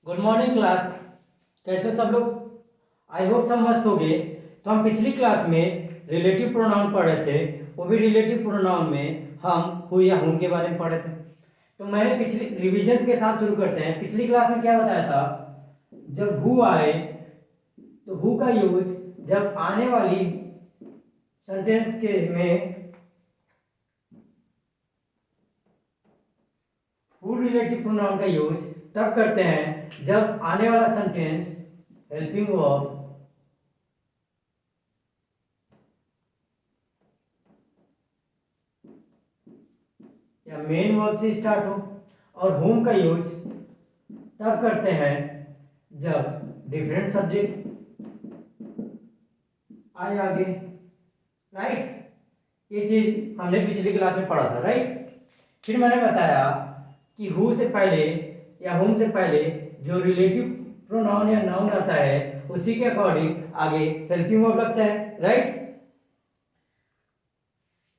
Good morning class. कैसे सब लोग? आई होप सब मस्त हो गए। तो हम पिछली क्लास में रिलेटिव प्रोनाउन पढ़ रहे थे। वो भी रिलेटिव प्रोनाउन में हम हु या हुम के बारे में पढ़े थे। तो मैंने पिछली रिवीजन के साथ शुरू करते हैं। पिछली क्लास में क्या बताया था? जब हु आए तो हु का यूज जब आने वाली सेंटेंस के में हु रिलेटिव प्रोनाउन का यूज तब करते हैं जब आने वाला सेंटेंस हेल्पिंग वर्ब या मेन वर्ब से स्टार्ट हो। और होम का यूज तब करते हैं जब डिफरेंट सब्जेक्ट आए आगे। राइट, ये चीज हमने पिछली क्लास में पढ़ा था। राइट, फिर मैंने बताया कि हु से पहले या होम से पहले जो रिलेटिव प्रोनाउन या नाउन आता है उसी के अकॉर्डिंग आगे हेल्पिंग वर्ब लगता है। राइट,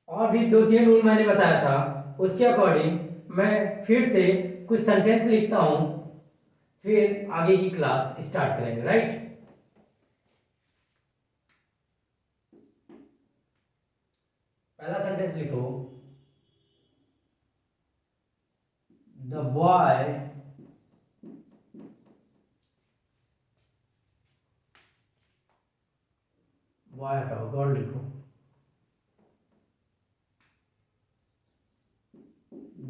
और भी दो तीन रूल मैंने बताया था, उसके अकॉर्डिंग मैं फिर से कुछ सेंटेंस लिखता हूं, फिर आगे की क्लास स्टार्ट करेंगे। राइट, पहला सेंटेंस लिखो। द बॉय बॉय हटाओ, गर्ल लिखो।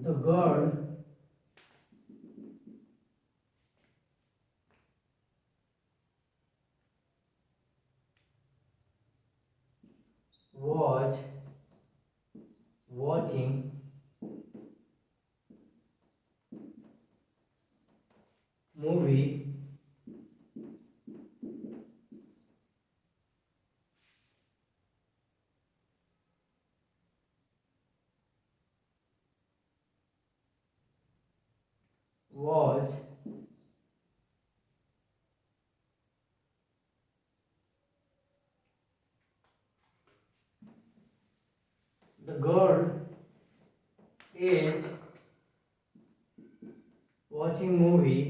The girl was watching movie was the girl is watching movie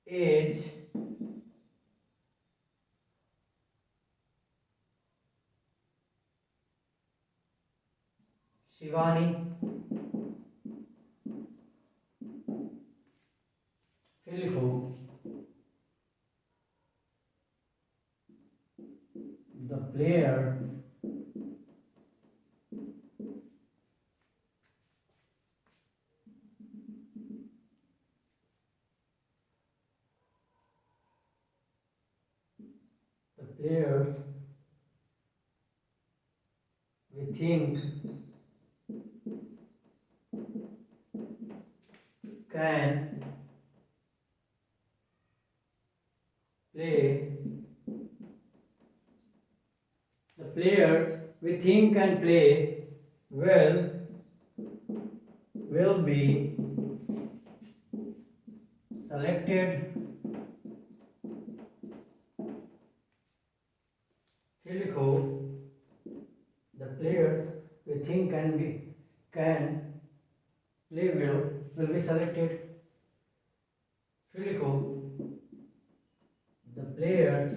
is Shivani. फिर लिखो the player the players we think can play the players we think can play well will be selected। फिर लिखो the players we think can play well will be selected। फिर लिखो the players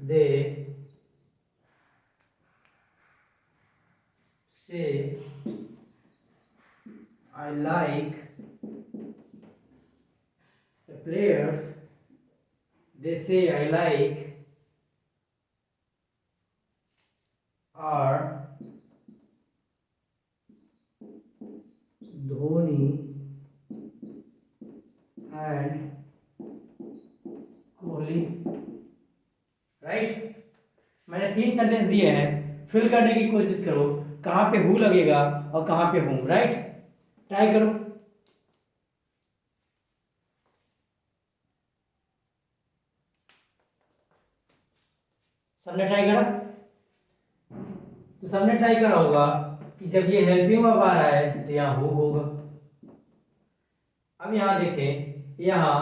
they say I like the players they say I like are Dhoni and Kohli. Right, मैंने तीन sentence दिए हैं, fill करने की कोशिश करो कहाँ पे हु लगेगा और कहाँ पे हूं। राइट, ट्राई करो। सबने ट्राई करा? तो सबने ट्राई करा होगा कि जब ये हेल्पिंग वर्ब आ रहा है तो यहाँ हु होगा। अब यहाँ देखें, यहाँ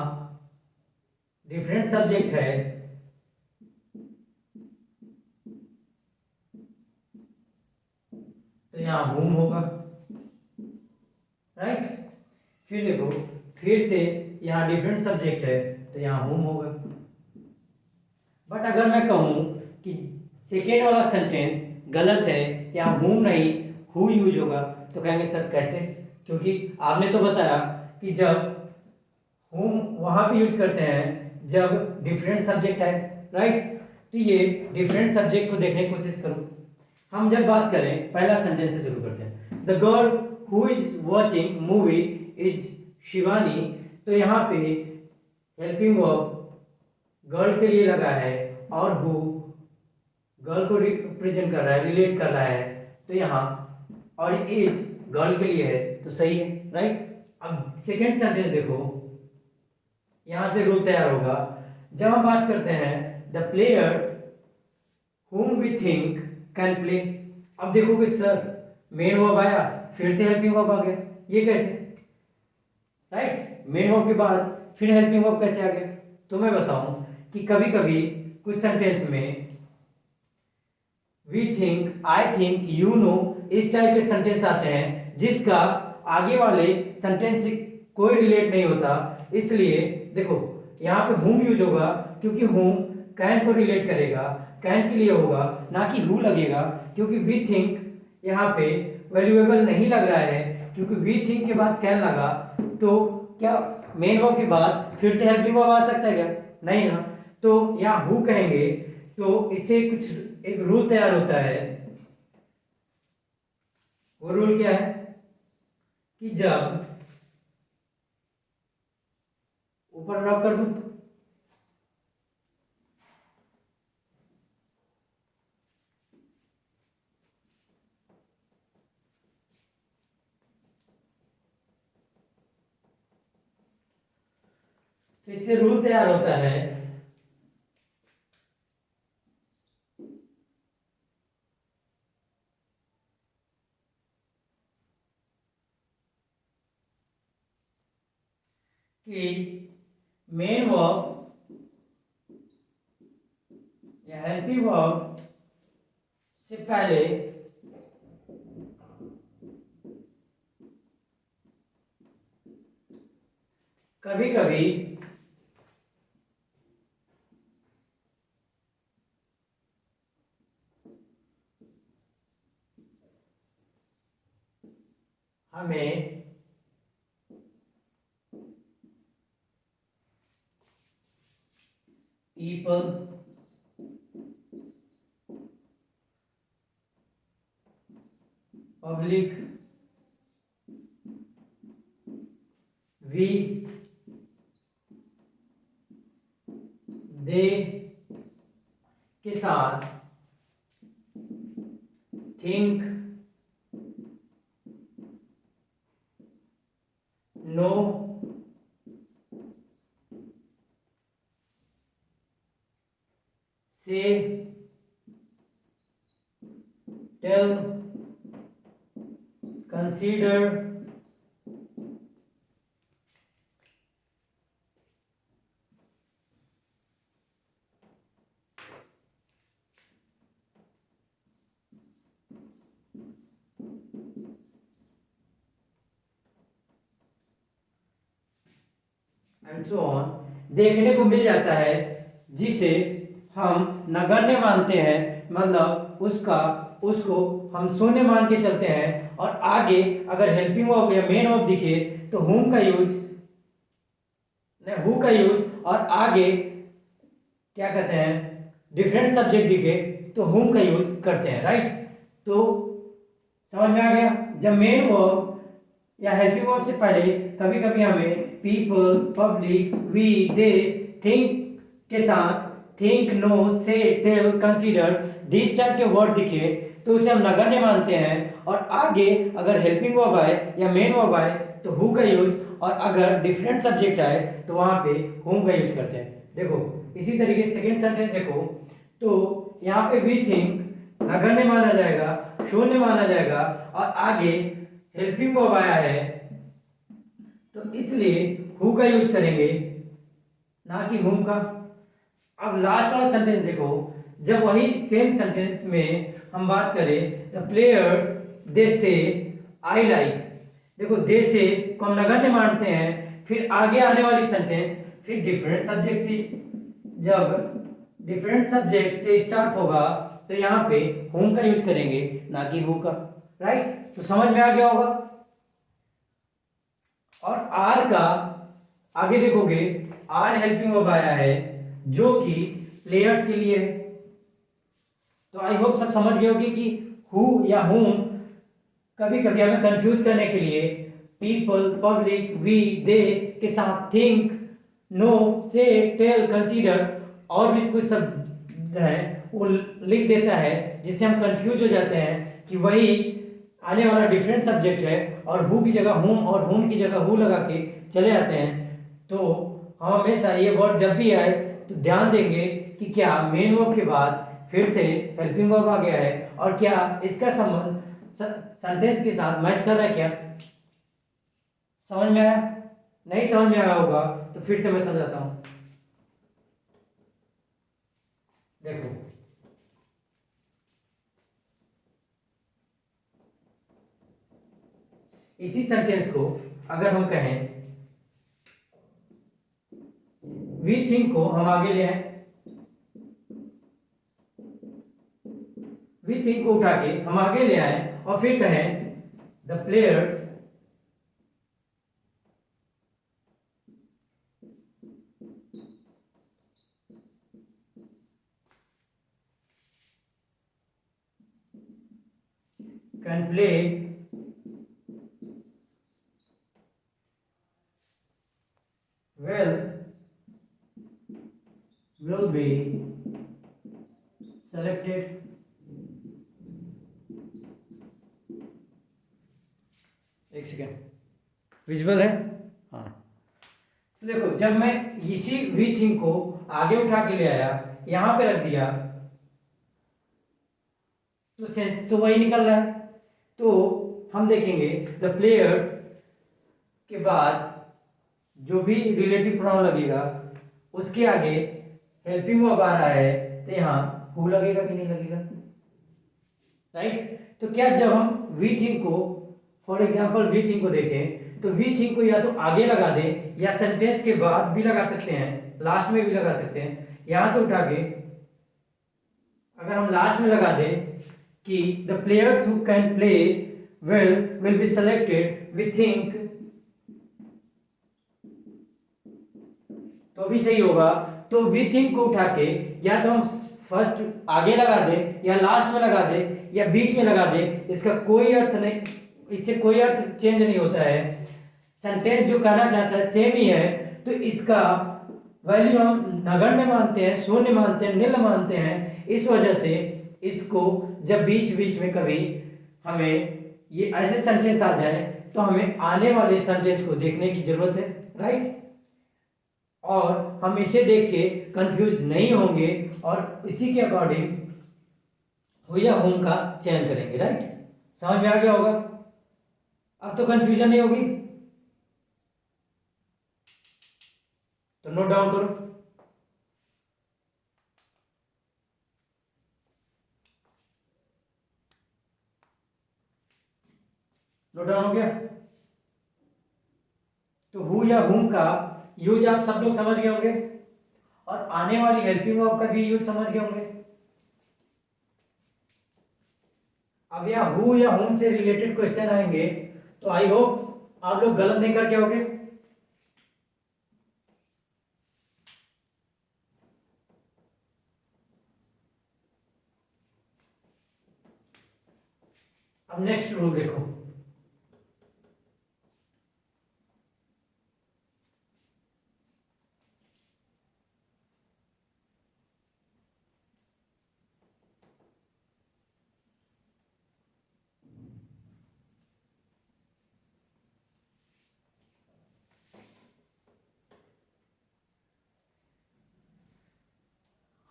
डिफरेंट सब्जेक्ट है यहाँ whom होगा, राइट। फिर देखो, फिर से यहाँ डिफरेंट सब्जेक्ट है तो यहाँ whom होगा। बट अगर मैं कहूँ कि सेकेंड वाला सेंटेंस गलत है, यहाँ whom नहीं who यूज होगा, तो कहेंगे सर कैसे? क्योंकि आपने तो बताया कि जब whom वहाँ पे यूज करते हैं जब डिफरेंट सब्जेक्ट है, राइट। तो ये डिफरेंट सब्जेक्ट को देखने की कोशिश करो। हम जब बात करें, पहला सेंटेंस से शुरू करते हैं। The girl who is watching movie is Shivani. तो यहाँ पे हेल्पिंग वर्ब गर्ल के लिए लगा है और हु गर्ल को रिप्रेजेंट कर रहा है, रिलेट कर रहा है, तो यहाँ और इज गर्ल के लिए है, तो सही है, राइट। अब सेकेंड सेंटेंस देखो, यहाँ से रूल तैयार होगा। जब हम बात करते हैं the players whom we think can play, अब देखोगे सर मेन वर्ब आया, फिर से हेल्पिंग वर्ब आ गया, ये कैसे? राइट, मेन वर्ब के बाद फिर हेल्पिंग वर्ब कैसे आ गया? तो मैं बताऊं कि कभी कभी कुछ सेंटेंस में we think, I think, you know, इस टाइप के सेंटेंस आते हैं जिसका आगे वाले सेंटेंस से कोई रिलेट नहीं होता। इसलिए देखो यहाँ पे whom यूज होगा, क्योंकि whom कैन को रिलेट करेगा, कैन के लिए होगा, ना कि who लगेगा। क्योंकि वी थिंक यहाँ पे वैल्यूएबल नहीं लग रहा है, क्योंकि वी थिंक के बाद कैन लगा, तो क्या मेन वर्ब के बाद फिर से हेल्पिंग वर्ब आ सकता है क्या? नहीं ना। तो यहाँ who कहेंगे तो इससे कुछ एक रूल तैयार होता है। वो रूल क्या है कि जब ऊपर ड्रॉप कर दूं, तो इससे रूल तैयार होता है कि मेन वर्ब या हेल्पिंग वर्ब से पहले कभी कभी हमें पीपल, पब्लिक, वी, दे के साथ think, no, say, tell, consider, and so on देखने को मिल जाता है, जिसे हम नगण्य मानते हैं। मतलब उसको हम शून्य मान के चलते हैं। और आगे अगर हेल्पिंग वर्ब या मेन वर्ब दिखे तो whom का यूज, नहीं who का यूज, और आगे क्या कहते हैं डिफरेंट सब्जेक्ट दिखे तो whom का यूज करते हैं, राइट। तो समझ में आ गया? जब मेन वर्ब या हेल्पिंग वर्ब से पहले कभी कभी हमें people, public, we, they, think के साथ think, no, say, tell, consider this type के वर्ड दिखे तो उसे हम नगण्य मानते हैं। और आगे अगर हेल्पिंग वर्ब आए या मेन वर्ब आए तो हु का यूज, और अगर डिफरेंट सब्जेक्ट आए तो वहां पे whom का यूज करते हैं। देखो इसी तरीके से सेकेंड सेंटेंस देखो, तो यहाँ पे वी थिंक नगण्य माना जाएगा, शून्य माना जाएगा, और आगे हेल्पिंग वर्ब आया है तो इसलिए हु का यूज करेंगे, ना कि whom का। अब लास्ट वाला सेंटेंस देखो, जब वही सेम सेंटेंस में हम बात करें द प्लेयर्स दे से आई लाइक। देखो दे से को हम नगण्य मानते हैं, फिर आगे आने वाली सेंटेंस फिर डिफरेंट सब्जेक्ट से, जब डिफरेंट सब्जेक्ट से स्टार्ट होगा तो यहाँ पे होम का यूज करेंगे, ना कि हु का। राइट, तो समझ में आ गया होगा। और आर का आगे देखोगे, आर हेल्पिंग वर्ब आया है जो कि प्लेयर्स के लिए है। तो आई होप सब समझ गए होगे कि हु या हुम कभी कभी हमें कंफ्यूज करने के लिए पीपल, पब्लिक, वी, दे के साथ think, no, say, tell, consider और भी कुछ शब्द हैं वो लिख देता है, जिससे हम कंफ्यूज हो जाते हैं कि वही आने वाला डिफरेंट सब्जेक्ट है और हु की जगह हुम और हुम की जगह हु लगा के चले आते हैं। तो हम हमेशा ये वर्ड जब भी आए तो ध्यान देंगे कि क्या मेन वर्ब के बाद फिर से हेल्पिंग वर्ब आ गया है और क्या इसका संबंध सेंटेंस के साथ मैच कर रहा है क्या। समझ में आया? नहीं समझ में आया होगा तो फिर से मैं समझाता हूं। देखो इसी सेंटेंस को अगर हम कहें, वी थिंक को हम आगे ले आए, वी थिंक को उठा के हम आगे ले आए और फिर कहें the players can play well will be selected। एक सेकेंड, विजुअल है? हाँ, तो देखो जब मैं इसी वी थिंक को आगे उठा के ले आया, यहां पे रख दिया, तो सेंस तो वही निकल रहा है। तो हम देखेंगे द प्लेयर्स के बाद जो भी रिलेटिव प्रोनाउन लगेगा उसके आगे हेल्पिंग वर्ब आ रहा है, तो यहाँ हु लगेगा कि नहीं लगेगा। राइट, तो क्या जब हम वी थिंक को, फॉर एग्जांपल वी थिंक को देखें तो वी थिंक को या तो आगे लगा दें या सेंटेंस के बाद भी लगा सकते हैं, लास्ट में भी लगा सकते हैं। यहां से उठा के अगर हम लास्ट में लगा दें कि the players who can play well will be selected, we think, तो भी सही होगा। तो वी थिंक को उठा के या तो हम फर्स्ट आगे लगा दें या लास्ट में लगा दें या बीच में लगा दें, इसका कोई अर्थ नहीं, इससे कोई अर्थ चेंज नहीं होता है। सेंटेंस जो कहना चाहता है सेम ही है, तो इसका वैल्यू हम नगण्य मानते हैं, शून्य मानते हैं, नील मानते हैं। इस वजह से इसको जब बीच बीच में कभी हमें ये ऐसे सेंटेंस आ जाए तो हमें आने वाले सेंटेंस को देखने की जरूरत है। राइट, और हम इसे देख के कंफ्यूज नहीं होंगे और इसी के अकॉर्डिंग हु या हुम का चयन करेंगे। राइट, समझ में आ गया होगा? अब तो कंफ्यूजन नहीं होगी, तो नोट डाउन करो। नोट डाउन हो गया? तो हु या हुम का यूज आप सब लोग समझ गए होंगे और आने वाली हेल्पिंग वर्ब का भी यूज समझ गए होंगे। अब यहाँ हु या हुम से रिलेटेड क्वेश्चन आएंगे तो आई होप आप लोग गलत नहीं करके होगे। अब नेक्स्ट रूल देखो,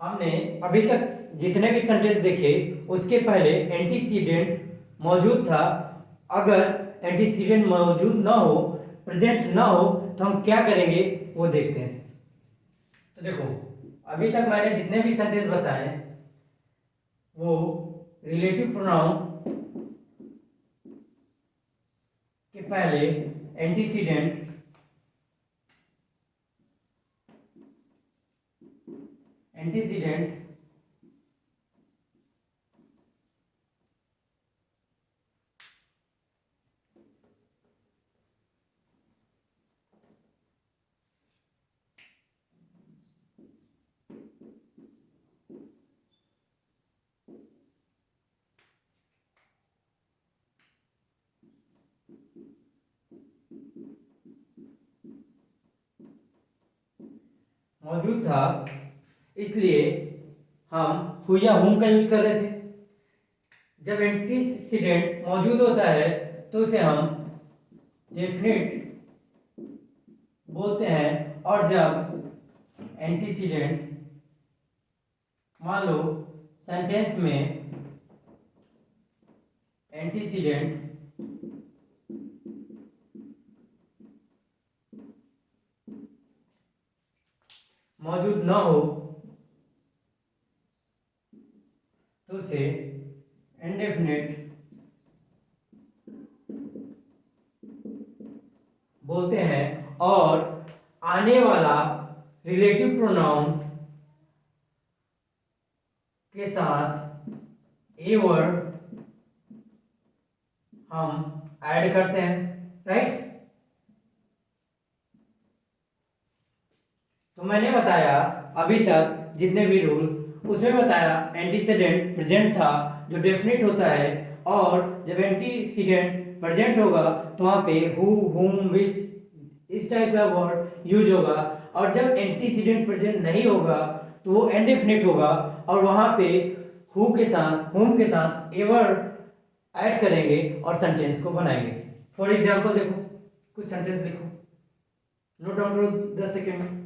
हमने अभी तक जितने भी सेंटेंस देखे उसके पहले एंटीसीडेंट मौजूद था। अगर एंटीसीडेंट मौजूद ना हो, प्रेजेंट ना हो, तो हम क्या करेंगे वो देखते हैं। तो देखो अभी तक मैंने जितने भी सेंटेंस बताए वो रिलेटिव प्रोनाउन पहले एंटीसीडेंट एंटीसीडेंट मौजूद था, इसलिए हम हु या हुम का यूज कर रहे थे। जब एंटीसीडेंट मौजूद होता है तो उसे हम डेफिनेट बोलते हैं, और जब एंटीसीडेंट मान लो सेंटेंस में एंटीसीडेंट मौजूद न हो तो उसे इंडेफिनिट बोलते हैं, और आने वाला रिलेटिव प्रोनाउन के साथ ए वर्ड हम ऐड करते हैं, राइट। तो मैंने बताया अभी तक जितने भी रूल, उसमें बताया एंटीसीडेंट प्रेजेंट था जो डेफिनेट होता है, और जब एंटीसीडेंट प्रेजेंट होगा तो वहाँ पे हु, हुम, विच इस टाइप का वर्ड यूज होगा, और जब एंटीसीडेंट प्रेजेंट नहीं होगा तो वो इनडेफिनिट होगा, और वहाँ पे हु के साथ, हुम के साथ एवर ऐड करेंगे और सेंटेंस को बनाएंगे। फॉर एग्जाम्पल देखो, कुछ सेंटेंस लिखो, नोट डाउन करो 10 सेकेंड में।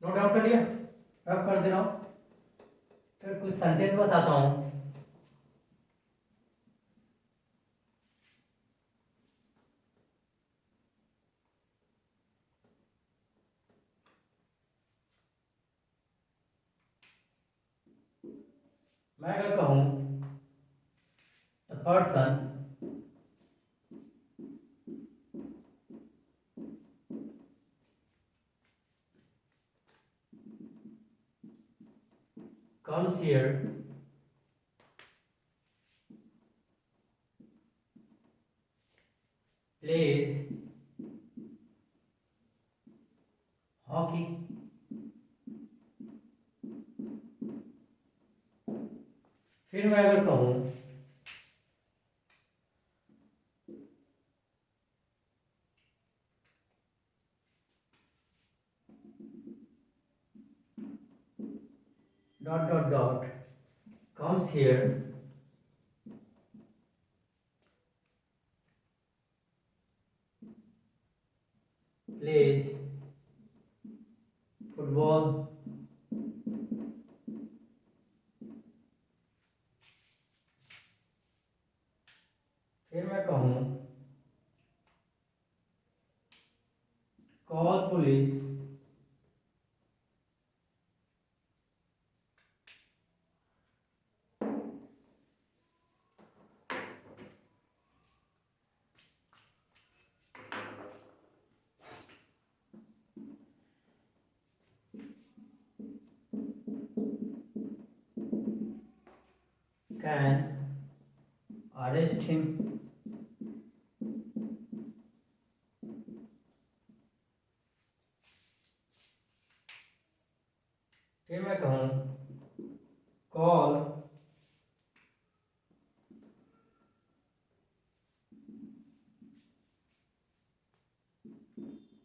नोट डाउन कर लिया? अब कर दे रहा हूँ, फिर कुछ सेंटेंस बताता हूँ। मैं अगर कहूँ the person comes here plays hockey, फिर मैं अगर कहूँ dot dot dot comes here plays football, फिर मैं कहूँ call police, can arrest him, फिर मैं कहूँ call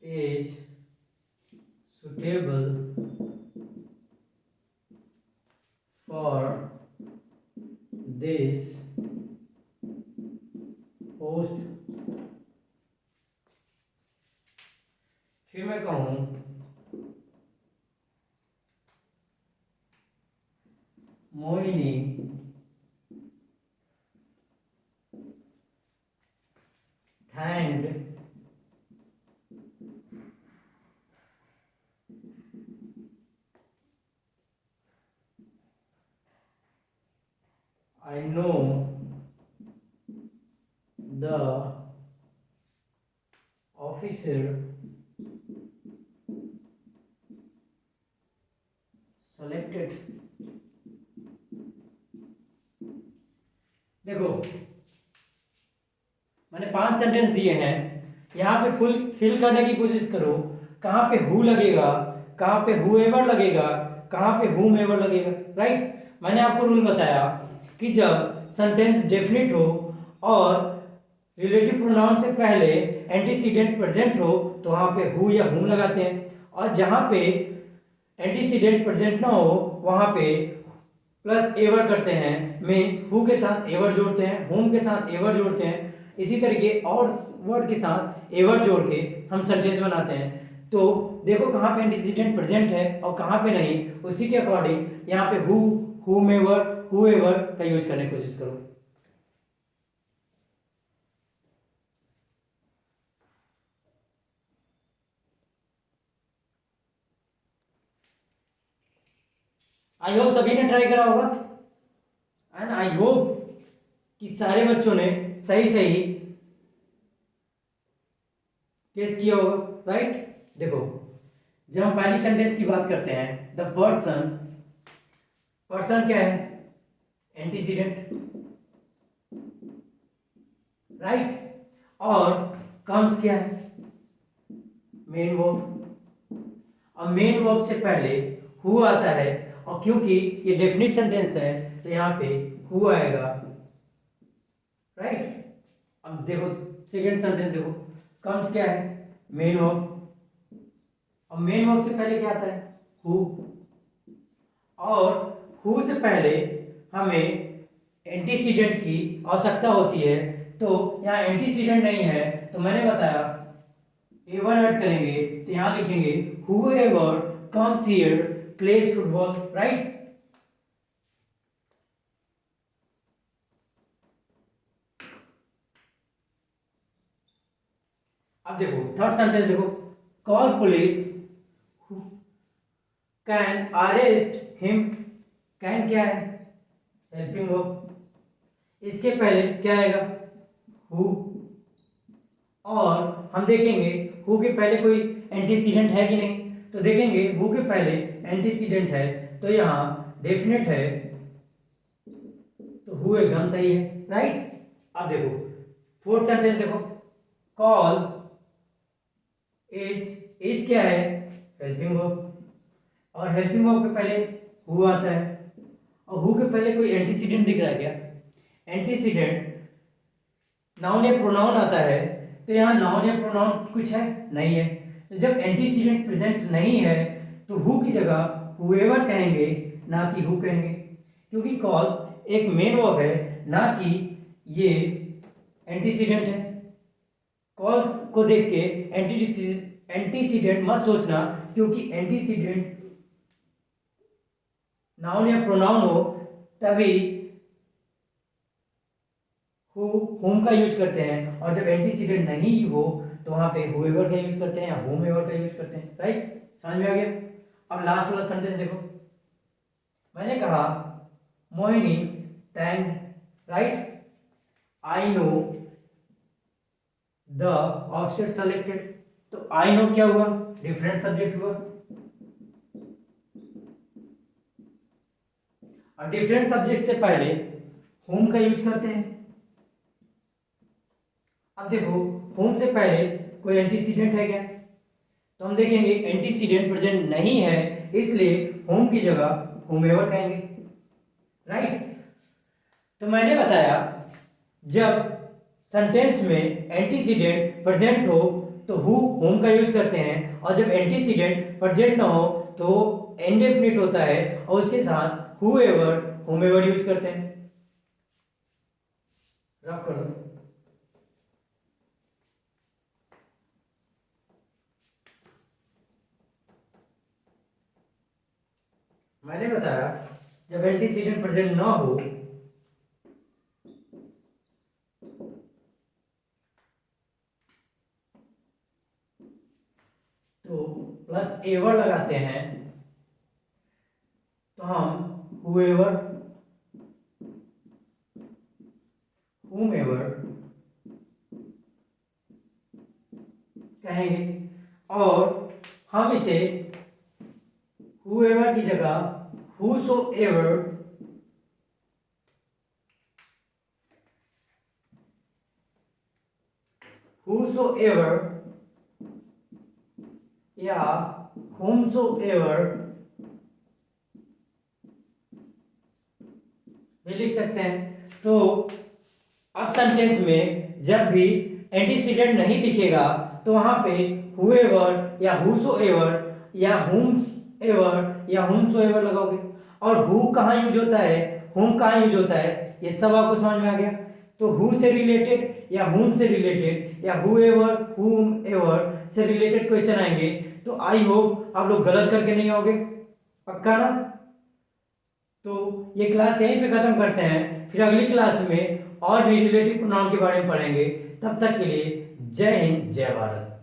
is suitable for this post, फिर मैं कहूँ Mohini thanked the officer selected. देखो मैंने 5 सेंटेंस दिए हैं, यहाँ पे फुल फिल करने की कोशिश करो। कहाँ पे हु लगेगा, कहाँ पे हुएवर लगेगा, कहाँ पे हुमएवर लगेगा, राइट। मैंने आपको रूल बताया कि जब सेंटेंस डेफिनिट हो और रिलेटिव प्रोनाउन से पहले एंटीसीडेंट प्रेजेंट हो तो वहाँ पे हु या हुम लगाते हैं, और जहाँ पे एंटीसीडेंट प्रेजेंट ना हो वहाँ पे प्लस एवर करते हैं, मीन्स हु के साथ एवर जोड़ते हैं, हुम के साथ एवर जोड़ते हैं, इसी तरीके और वर्ड के साथ एवर जोड़ के हम सेंटेंस बनाते हैं। तो देखो कहाँ पे एंटीसीडेंट प्रेजेंट है और कहाँ पे नहीं, उसी के अकॉर्डिंग यहाँ पे हु, हुमेवर, हुएवर का यूज करने की कोशिश करो। आई होप सभी ने ट्राई करा होगा, एंड आई होप कि सारे बच्चों ने सही सही केस किया होगा, राइट। देखो जब हम पहली सेंटेंस की बात करते हैं, द पर्सन, पर्सन क्या है, एंटीसीडेंट, राइट, और कम्स क्या है, मेन वर्ब। अब मेन वर्ब से पहले हु आता है, और क्योंकि ये डेफिनिट सेंटेंस है तो यहाँ पे हु आएगा, राइट। अब देखो सेकेंड सेंटेंस देखो, कम्स क्या है, मेन वर्ब। अब मेन वर्ब से पहले क्या आता है, हु, और हु से पहले हमें एंटीसीडेंट की आवश्यकता होती है, तो यहाँ एंटीसीडेंट नहीं है तो मैंने बताया एवर ऐड करेंगे तो यहाँ लिखेंगे whoever comes here plays football, right. अब देखो थर्ड सेंटेंस देखो, call police can arrest him, can क्या है, हेल्पिंग वर्ब, इसके पहले क्या आएगा, हु, और हम देखेंगे हु के पहले कोई एंटीसीडेंट है कि नहीं, तो देखेंगे हु के पहले एंटीसीडेंट है तो यहाँ डेफिनेट है, तो हु एकदम सही है, राइट। अब देखो फोर्थ सेंटेंस देखो, कॉल एज क्या है, हेल्पिंग वर्ब, और हेल्पिंग वर्ब के पहले हु आता है, और हु के पहले कोई एंटीसीडेंट दिख रहा है क्या, एंटीसीडेंट नाउन या प्रोनाउन आता है, तो यहाँ नाउन या प्रोनाउन कुछ है नहीं है, तो जब एंटीसीडेंट प्रेजेंट नहीं है तो हु की जगह हुएवर कहेंगे, ना कि हु कहेंगे, क्योंकि कॉल एक मेन वर्ब है ना कि ये एंटीसीडेंट है। कॉल को देख के एंटीसीडेंट मत सोचना, क्योंकि एंटीसीडेंट नाउन या प्रोनाउन हो तभी हु हुम का यूज करते हैं, और जब एंटीसीडेंट नहीं हो तो वहां पे हुएवर का यूज करते हैं या हुमएवर का यूज करते हैं, राइट। समझ में आ गया। अब लास्ट वाला सेंटेंस देखो, मैंने कहा Mohini thank, right, I know the officer selected, तो आई नो क्या हुआ, डिफरेंट सब्जेक्ट हुआ, और डिफरेंट सब्जेक्ट से पहले होम का यूज करते हैं। अब देखो होम से पहले कोई एंटीसीडेंट है क्या, तो हम देखेंगे एंटीसीडेंट प्रेजेंट नहीं है, इसलिए होम की जगह होमएवर कहेंगे, राइट। तो मैंने बताया जब सेंटेंस में एंटीसीडेंट प्रेजेंट हो तो हु होम का यूज करते हैं, और जब एंटीसीडेंट प्रेजेंट ना हो तो इंडेफिनिट होता है और उसके साथ हुएवर होमएवर यूज करते हैं। रफ कर दो। मैंने बताया जब एंटीसीडेंट प्रेजेंट ना हो तो प्लस एवर लगाते हैं, तो हम हुएवर, हुमएवर कहेंगे और हम इसे whoever की जगह whosoever या whomsoever भी लिख सकते हैं। तो अब सेंटेंस में जब भी एंटीसीडेंट नहीं दिखेगा तो वहां पे whoever या whosoever या whomsoever या whomsoever लगाओगे। और who कहाँ यूज होता है, whom कहाँ यूज होता है, ये सब आपको समझ में आ गया। तो who से रिलेटेड या whom से रिलेटेड या whoever whomever से रिलेटेड क्वेश्चन आएंगे तो आई होप आप लोग गलत करके नहीं आओगे, पक्का ना। तो ये क्लास यहीं पे खत्म करते हैं, फिर अगली क्लास में और भी रिलेटिव प्रोनाउन के बारे में पढ़ेंगे। तब तक के लिए जय हिंद जय भारत।